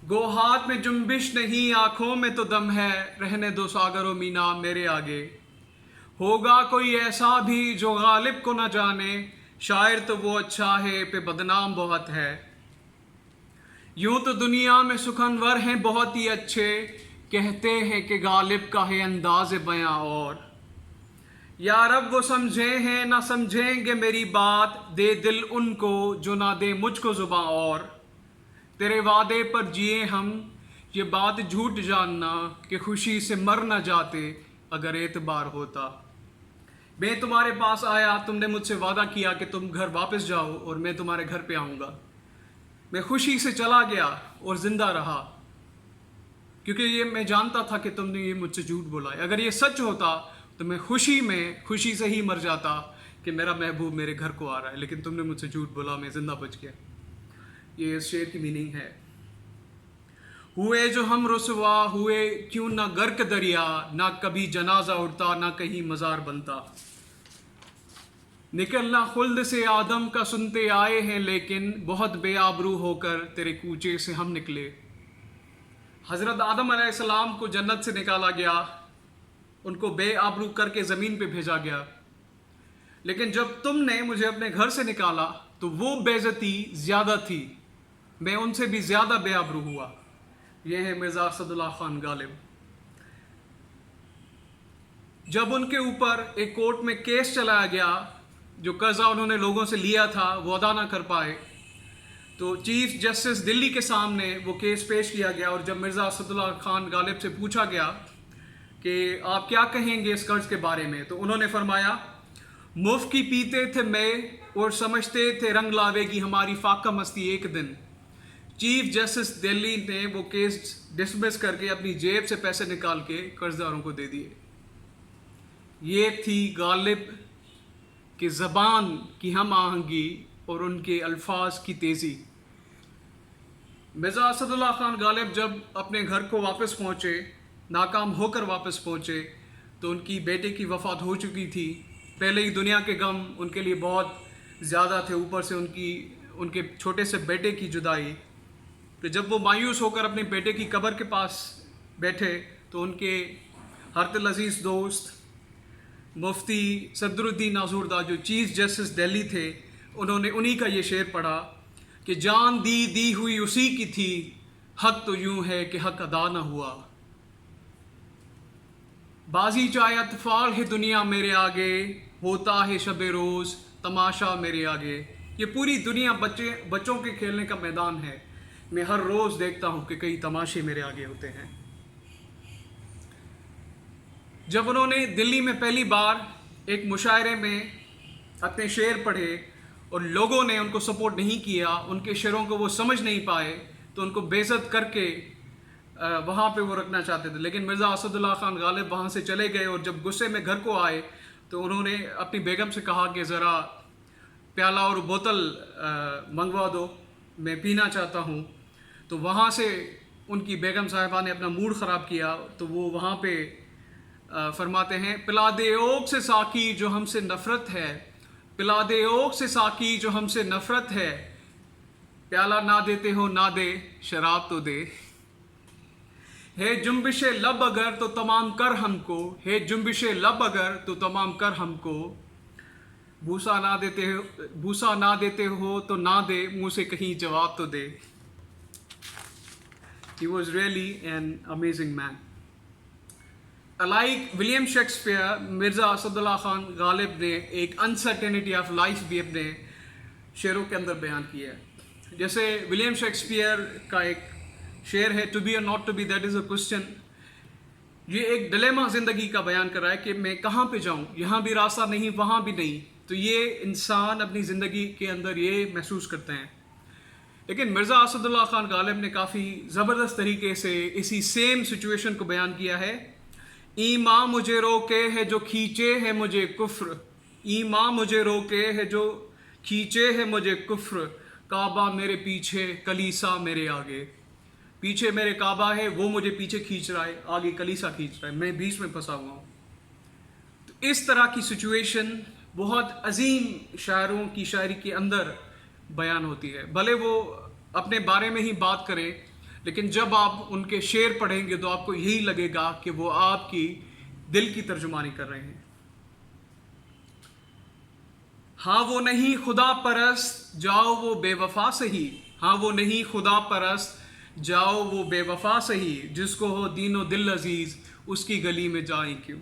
गो हाथ में जुम्बिश नहीं आंखों में तो दम है, रहने दो सागर व मीना मेरे आगे। होगा कोई ऐसा भी जो गालिब को न जाने, शायर तो वो अच्छा है पे बदनाम बहुत है। यूं तो दुनिया में सुखनवर हैं बहुत ही अच्छे, कहते हैं कि गालिब का है अंदाज बयां और। या रब वो समझे हैं ना समझेंगे मेरी बात, दे दिल उनको जो ना दे मुझको जुबां और। तेरे वादे पर जिए हम, ये बात झूठ जानना कि खुशी से मर न जाते अगर एतबार होता। मैं तुम्हारे पास आया, तुमने मुझसे वादा किया कि तुम घर वापस जाओ और मैं तुम्हारे घर पे आऊँगा। मैं खुशी से चला गया और ज़िंदा रहा, क्योंकि ये मैं जानता था कि तुमने ये मुझसे झूठ बोला है। अगर ये सच होता तो मैं खुशी से ही मर जाता कि मेरा महबूब मेरे घर को आ रहा है, लेकिन तुमने मुझसे झूठ बोला, मैं ज़िंदा बच गया। ये इस शेर की मीनिंग है। हुए जो हम रुसवा हुए क्यों ना गर्क दरिया, ना कभी जनाजा उठता ना कहीं मज़ार बनता। निकलना खुल्द से आदम का सुनते आए हैं, लेकिन बहुत बेआबरू होकर तेरे कूचे से हम निकले। हज़रत आदम अलैहिस्सलाम को जन्नत से निकाला गया, उनको बेआबरू करके ज़मीन पे भेजा गया, लेकिन जब तुमने मुझे अपने घर से निकाला तो वो बेइज्जती ज़्यादा थी, मैं उनसे भी ज़्यादा बेआबरू हुआ। यह है मिर्ज़ा असदुल्लाह खान गालिब। जब उनके ऊपर एक कोर्ट में केस चलाया गया, जो कर्जा उन्होंने लोगों से लिया था वो अदा ना कर पाए, तो चीफ जस्टिस दिल्ली के सामने वो केस पेश किया गया। और जब मिर्ज़ा असदुल्लाह खान गालिब से पूछा गया कि आप क्या कहेंगे इस कर्ज के बारे में, तो उन्होंने फरमाया, मुफ्त की पीते थे मैं और समझते थे रंग लावेगी हमारी फाका मस्ती एक दिन। चीफ जस्टिस दिल्ली ने वो केस डिसमिस करके अपनी जेब से पैसे निकाल के कर्जदारों को दे दिए। ये थी गालिब की ज़बान की हम आहंगी और उनके अल्फाज की तेज़ी। मिर्ज़ा असदुल्लाह खान गालिब जब अपने घर को वापस पहुँचे, नाकाम होकर वापस पहुँचे, तो उनकी बेटे की वफ़ात हो चुकी थी। पहले ही दुनिया के गम उनके लिए बहुत ज़्यादा थे, ऊपर से उनके छोटे से बेटे की जुदाई। तो जब वो मायूस होकर अपने बेटे की कब्र के पास बैठे, तो उनके हरदिल अजीज़ दोस्त मुफ्ती सदरुद्दीन नाज़ुरदा, जो चीफ जस्टिस दिल्ली थे, उन्होंने उन्हीं का ये शेर पढ़ा कि जान दी हुई उसी की थी, हक तो यूं है कि हक अदा न हुआ। बाजी चाहे अतफाल है दुनिया मेरे आगे, होता है शबे रोज़ तमाशा मेरे आगे। ये पूरी दुनिया बच्चों के खेलने का मैदान है। मैं हर रोज़ देखता हूँ कि कई तमाशे मेरे आगे होते हैं। जब उन्होंने दिल्ली में पहली बार एक मुशायरे में अपने शेर पढ़े और लोगों ने उनको सपोर्ट नहीं किया, उनके शेरों को वो समझ नहीं पाए, तो उनको बेइज्जत करके वहाँ पे वो रखना चाहते थे। लेकिन मिर्ज़ा असदुल्लाह खान गालिब वहाँ से चले गए और जब गुस्से में घर को आए तो उन्होंने अपनी बेगम से कहा कि ज़रा प्याला और बोतल मंगवा दो, मैं पीना चाहता हूँ। तो वहाँ से उनकी बेगम साहिबा ने अपना मूड ख़राब किया, तो वो वहाँ पे फरमाते हैं, पिला दे ओक से साकी जो हमसे नफ़रत है, पिला दे ओक से साकी जो हमसे नफ़रत है, प्याला ना देते हो ना दे शराब तो दे। है जुम्बिशे लब अगर तो तमाम कर हमको, है जुम्बिशे लब अगर तो तमाम कर हमको, भूसा ना देते हो तो ना दे, मुँह से कहीं जवाब तो दे। He was really an amazing man. Like William Shakespeare, Mirza Asadullah Khan Ghalib ने एक अनसर्टेनिटी ऑफ लाइफ भी अपने शेरों के अंदर बयान किया है। जैसे विलियम शेक्सपियर का एक शेर है, to be or not to be that is a question. ये एक डिलेमा ज़िंदगी का बयान कर रहा है कि मैं कहाँ पे जाऊँ, यहाँ भी रास्ता नहीं वहाँ भी नहीं। तो ये इंसान अपनी ज़िंदगी के अंदर ये महसूस करते हैं। लेकिन मिर्ज़ा असदुल्लाह खान गालिब ने काफ़ी ज़बरदस्त तरीके से इसी सेम सिचुएशन को बयान किया है। ईमां मुझे रोके है जो खींचे है मुझे कुफ्र, ईमां मुझे रोके है जो खींचे है मुझे कुफ्र, काबा मेरे पीछे कलीसा मेरे आगे। पीछे मेरे काबा है, वो मुझे पीछे खींच रहा है, आगे कलीसा खींच रहा है, मैं बीच में फंसा हुआ हूँ। तो इस तरह की सिचुएशन बहुत अजीम शायरों की शायरी के अंदर बयान होती है। भले वो अपने बारे में ही बात करें, لیکن جب آپ ان کے شعر پڑھیں گے تو آپ کو یہی لگے گا کہ وہ آپ کی دل کی ترجمانی کر رہے ہیں. ہاں وہ نہیں خدا پرست جاؤ وہ بے وفا سہی، ہاں وہ نہیں خدا پرست جاؤ وہ بے وفا سہی، جس کو ہو دین و دل عزیز اس کی گلی میں جائیں کیوں.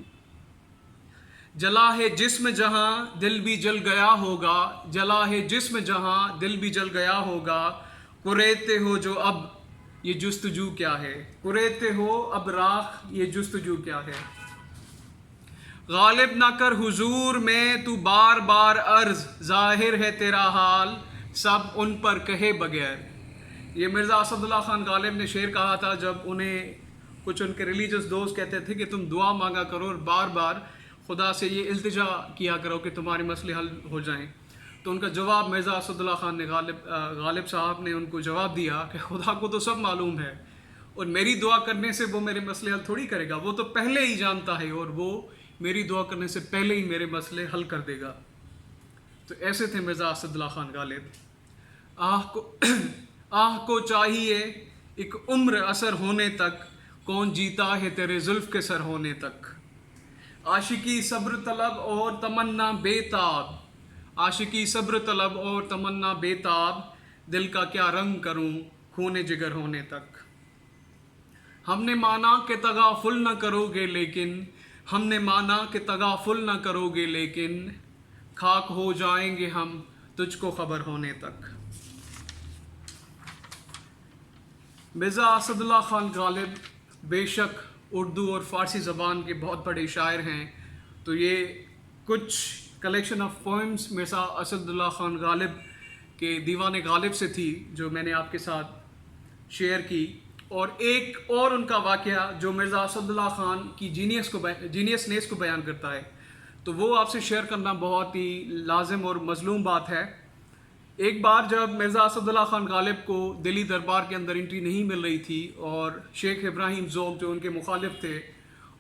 جلا ہے جسم جہاں دل بھی جل گیا ہوگا، جلا ہے جسم جہاں دل بھی جل گیا ہوگا، قریتے ہو جو اب یہ جستجو کیا ہے، قریتے ہو اب راہ یہ جستجو کیا ہے. غالب نہ کر حضور میں تو بار بار عرض، ظاہر ہے تیرا حال سب ان پر کہے بغیر. یہ مرزا اسد اللہ خان غالب نے شعر کہا تھا جب انہیں کچھ ان کے ریلیجس دوست کہتے تھے کہ تم دعا مانگا کرو اور بار بار خدا سے یہ التجا کیا کرو کہ تمہارے مسئلے حل ہو جائیں. تو ان کا جواب مرزا اسد اللہ خان نے غالب صاحب نے ان کو جواب دیا کہ خدا کو تو سب معلوم ہے، اور میری دعا کرنے سے وہ میرے مسئلے حل تھوڑی کرے گا، وہ تو پہلے ہی جانتا ہے اور وہ میری دعا کرنے سے پہلے ہی میرے مسئلے حل کر دے گا. تو ایسے تھے مرزا اسد اللہ خان غالب. آہ کو چاہیے ایک عمر اثر ہونے تک، کون جیتا ہے تیرے زلف کے سر ہونے تک. عاشقی صبر طلب اور تمنا بے تاب، عاشقی صبر طلب اور تمنا بے تاب، دل کا کیا رنگ کروں خون جگر ہونے تک. ہم نے مانا کہ تغافل نہ کرو گے لیکن، ہم نے مانا کہ تغافل نہ کرو گے لیکن، خاک ہو جائیں گے ہم تجھ کو خبر ہونے تک. مرزا اسد اللہ خان غالب بے شک اردو اور فارسی زبان کے بہت بڑے شاعر ہیں. تو یہ کچھ collection of poems Mirza Asad Ullah Khan Ghalib کے دیوان غالب سے تھی جو میں نے آپ کے ساتھ شیئر کی. اور ایک اور ان کا واقعہ جو مرزا اسد اللہ خان کی جینیسنیس کو بیان کرتا ہے، تو وہ آپ سے شیئر کرنا بہت ہی لازم اور مظلوم بات ہے. ایک بار جب مرزا اسد اللہ خان غالب کو دلی دربار کے اندر انٹری نہیں مل رہی تھی اور شیخ ابراہیم ذوق جو ان کے مخالف تھے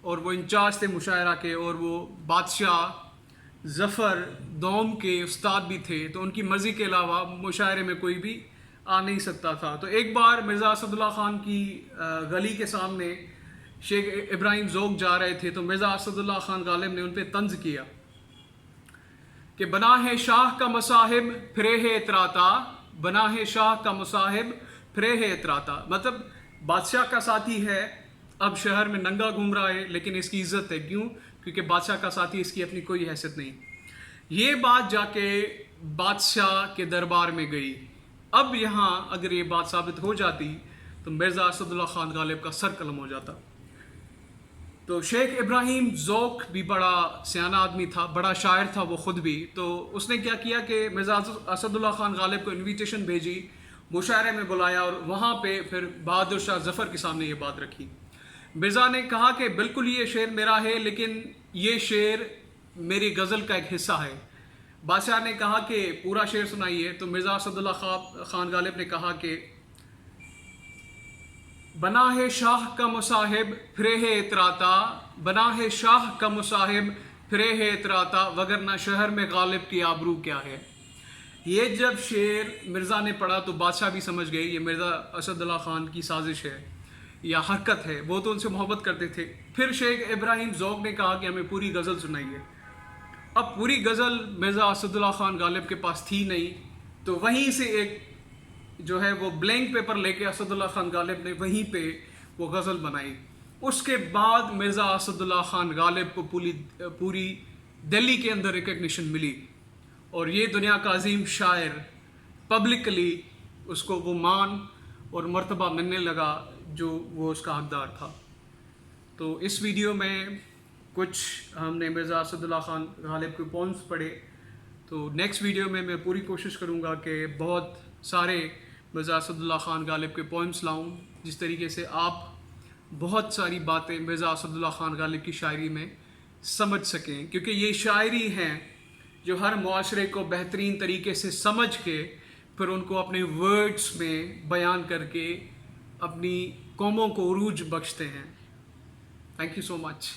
اور وہ انچارج تھے مشاعرہ کے اور وہ بادشاہ ظفر دوم کے استاد بھی تھے، تو ان کی مرضی کے علاوہ مشاعرے میں کوئی بھی آ نہیں سکتا تھا. تو ایک بار مرزا اسد اللہ خان کی گلی کے سامنے شیخ ابراہیم ذوق جا رہے تھے، تو مرزا اسد اللہ خان غالب نے ان پہ طنز کیا کہ بنا ہے شاہ کا مصاحب پھرے ہے اتراتا، بنا ہے شاہ کا مصاحب پھرے ہے اتراتا. مطلب بادشاہ کا ساتھی ہے، اب شہر میں ننگا گھوم رہا ہے لیکن اس کی عزت ہے. کیوں؟ کیونکہ بادشاہ کا ساتھی، اس کی اپنی کوئی حیثیت نہیں. یہ بات جا کے بادشاہ کے دربار میں گئی. اب یہاں اگر یہ بات ثابت ہو جاتی تو مرزا اسد اللہ خان غالب کا سر قلم ہو جاتا. تو شیخ ابراہیم ذوق بھی بڑا سیانہ آدمی تھا، بڑا شاعر تھا وہ خود بھی. تو اس نے کیا کیا کہ مرزا اسد اللہ خان غالب کو انویٹیشن بھیجی، مشاعرے میں بلایا اور وہاں پہ پھر بہادر شاہ ظفر کے سامنے یہ بات رکھی. مرزا نے کہا کہ بالکل یہ شعر میرا ہے لیکن یہ شعر میری غزل کا ایک حصہ ہے. بادشاہ نے کہا کہ پورا شعر سنائیے. تو مرزا اسد اللہ خان غالب نے کہا کہ بنا ہے شاہ کا مصاحب پھرے ہے اتراتا، بنا ہے شاہ کا مصاحب پھرے ہے اتراتا، وگرنہ شہر میں غالب کی آبرو کیا ہے. یہ جب شعر مرزا نے پڑھا تو بادشاہ بھی سمجھ گئے یہ مرزا اسد اللہ خان کی سازش ہے یا حرکت ہے، وہ تو ان سے محبت کرتے تھے. پھر شیخ ابراہیم ذوق نے کہا کہ ہمیں پوری غزل سنائیے. اب پوری غزل مرزا اسد اللہ خان غالب کے پاس تھی نہیں، تو وہیں سے ایک جو ہے وہ بلینک پیپر لے کے اسد اللہ خان غالب نے وہیں پہ وہ غزل بنائی. اس کے بعد مرزا اسد اللہ خان غالب کو پوری دلی کے اندر ریکگنیشن ملی اور یہ دنیا کا عظیم شاعر پبلکلی اس کو وہ مان اور مرتبہ ملنے لگا جو وہ اس کا حقدار تھا. تو اس ویڈیو میں کچھ ہم نے مرزا اسد اللہ خان غالب کے پوئمز پڑھے. تو نیکسٹ ویڈیو میں پوری کوشش کروں گا کہ بہت سارے مرزا اسد اللہ خان غالب کے پوئمز لاؤں جس طریقے سے آپ بہت ساری باتیں مرزا اسد اللہ خان غالب کی شاعری میں سمجھ سکیں، کیونکہ یہ شاعری ہیں جو ہر معاشرے کو بہترین طریقے سے سمجھ کے پھر ان کو اپنے ورڈز میں بیان کر کے اپنی قوموں کو عروج بخشتے ہیں. Thank you so much.